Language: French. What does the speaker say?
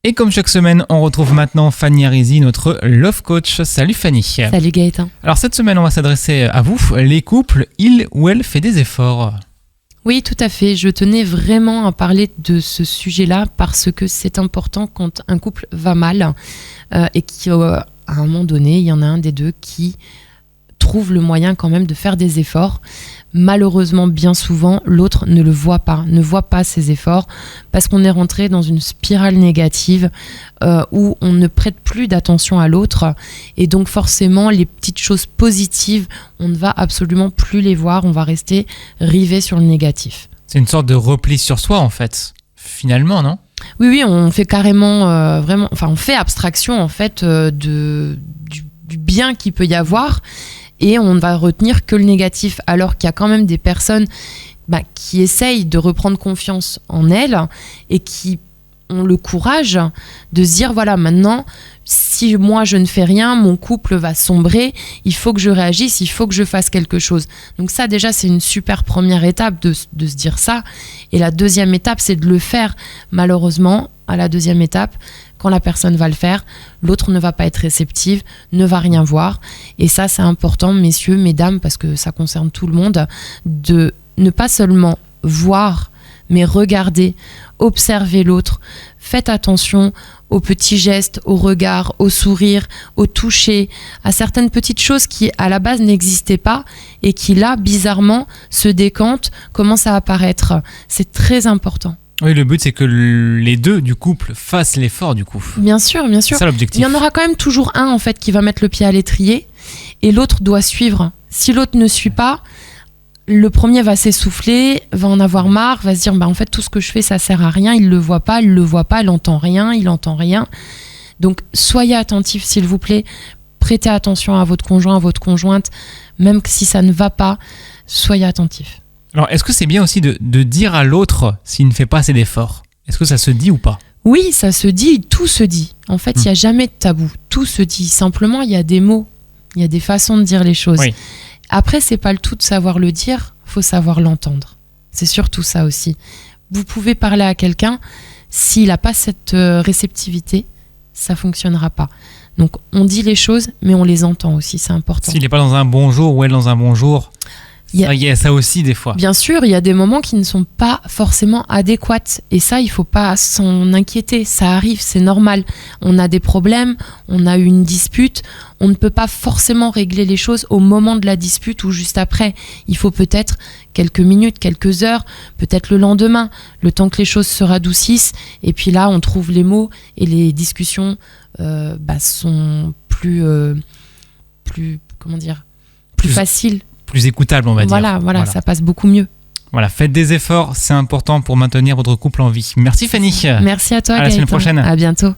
Et comme chaque semaine, on retrouve maintenant Fanny Arizi, notre Love Coach. Salut Fanny. Salut Gaëtan. Alors cette semaine, on va s'adresser à vous, les couples, il ou elle fait des efforts. Oui, tout à fait. Je tenais vraiment à parler de ce sujet-là parce que c'est important quand un couple va mal et qu'à un moment donné, il y en a un des deux qui trouve le moyen quand même de faire des efforts. Malheureusement, bien souvent, l'autre ne voit pas ses efforts parce qu'on est rentré dans une spirale négative où on ne prête plus d'attention à l'autre et donc forcément, les petites choses positives, on ne va absolument plus les voir, on va rester rivé sur le négatif. C'est une sorte de repli sur soi en fait, finalement, non ? Oui, on fait carrément, on fait abstraction en fait du bien qu'il peut y avoir. Et on ne va retenir que le négatif, alors qu'il y a quand même des personnes qui essayent de reprendre confiance en elles et qui ont le courage de se dire, voilà, maintenant, si moi je ne fais rien, mon couple va sombrer, il faut que je réagisse, il faut que je fasse quelque chose. Donc ça, déjà, c'est une super première étape de se dire ça. Et la deuxième étape, c'est de le faire. Malheureusement, à la deuxième étape, quand la personne va le faire, l'autre ne va pas être réceptive, ne va rien voir. Et ça, c'est important, messieurs, mesdames, parce que ça concerne tout le monde, de ne pas seulement voir, mais regarder, observer l'autre. Faites attention aux petits gestes, aux regards, aux sourires, au toucher, à certaines petites choses qui, à la base, n'existaient pas et qui, là, bizarrement, se décantent, commencent à apparaître. C'est très important. Oui, le but, c'est que les deux du couple fassent l'effort, du coup. Bien sûr. C'est ça l'objectif. Il y en aura quand même toujours un, en fait, qui va mettre le pied à l'étrier et l'autre doit suivre. Si l'autre ne suit pas, le premier va s'essouffler, va en avoir marre, va se dire, en fait, tout ce que je fais, ça sert à rien. Il le voit pas, il entend rien, il entend rien. Donc, soyez attentifs, s'il vous plaît. Prêtez attention à votre conjoint, à votre conjointe. Même si ça ne va pas, soyez attentifs. Alors, est-ce que c'est bien aussi de dire à l'autre s'il ne fait pas assez d'efforts ? Est-ce que ça se dit ou pas ? Oui, ça se dit, tout se dit. En fait, il n'y a jamais de tabou. Tout se dit. Simplement, il y a des mots. Il y a des façons de dire les choses. Oui. Après, c'est pas le tout de savoir le dire, il faut savoir l'entendre. C'est surtout ça aussi. Vous pouvez parler à quelqu'un, s'il n'a pas cette réceptivité, ça ne fonctionnera pas. Donc, on dit les choses, mais on les entend aussi, c'est important. S'il n'est pas dans un bon jour ou elle dans un bon jour... Il y a ça aussi des fois. Bien sûr, il y a des moments qui ne sont pas forcément adéquats. Et ça, il ne faut pas s'en inquiéter. Ça arrive, c'est normal. On a des problèmes, on a eu une dispute. On ne peut pas forcément régler les choses au moment de la dispute ou juste après. Il faut peut-être quelques minutes, quelques heures, peut-être le lendemain, le temps que les choses se radoucissent. Et puis là, on trouve les mots et les discussions sont plus faciles. Plus écoutable, on va dire. Voilà, ça passe beaucoup mieux. Voilà, faites des efforts, c'est important pour maintenir votre couple en vie. Merci Fanny. Merci à toi, Gaëtan. À la semaine prochaine. À bientôt.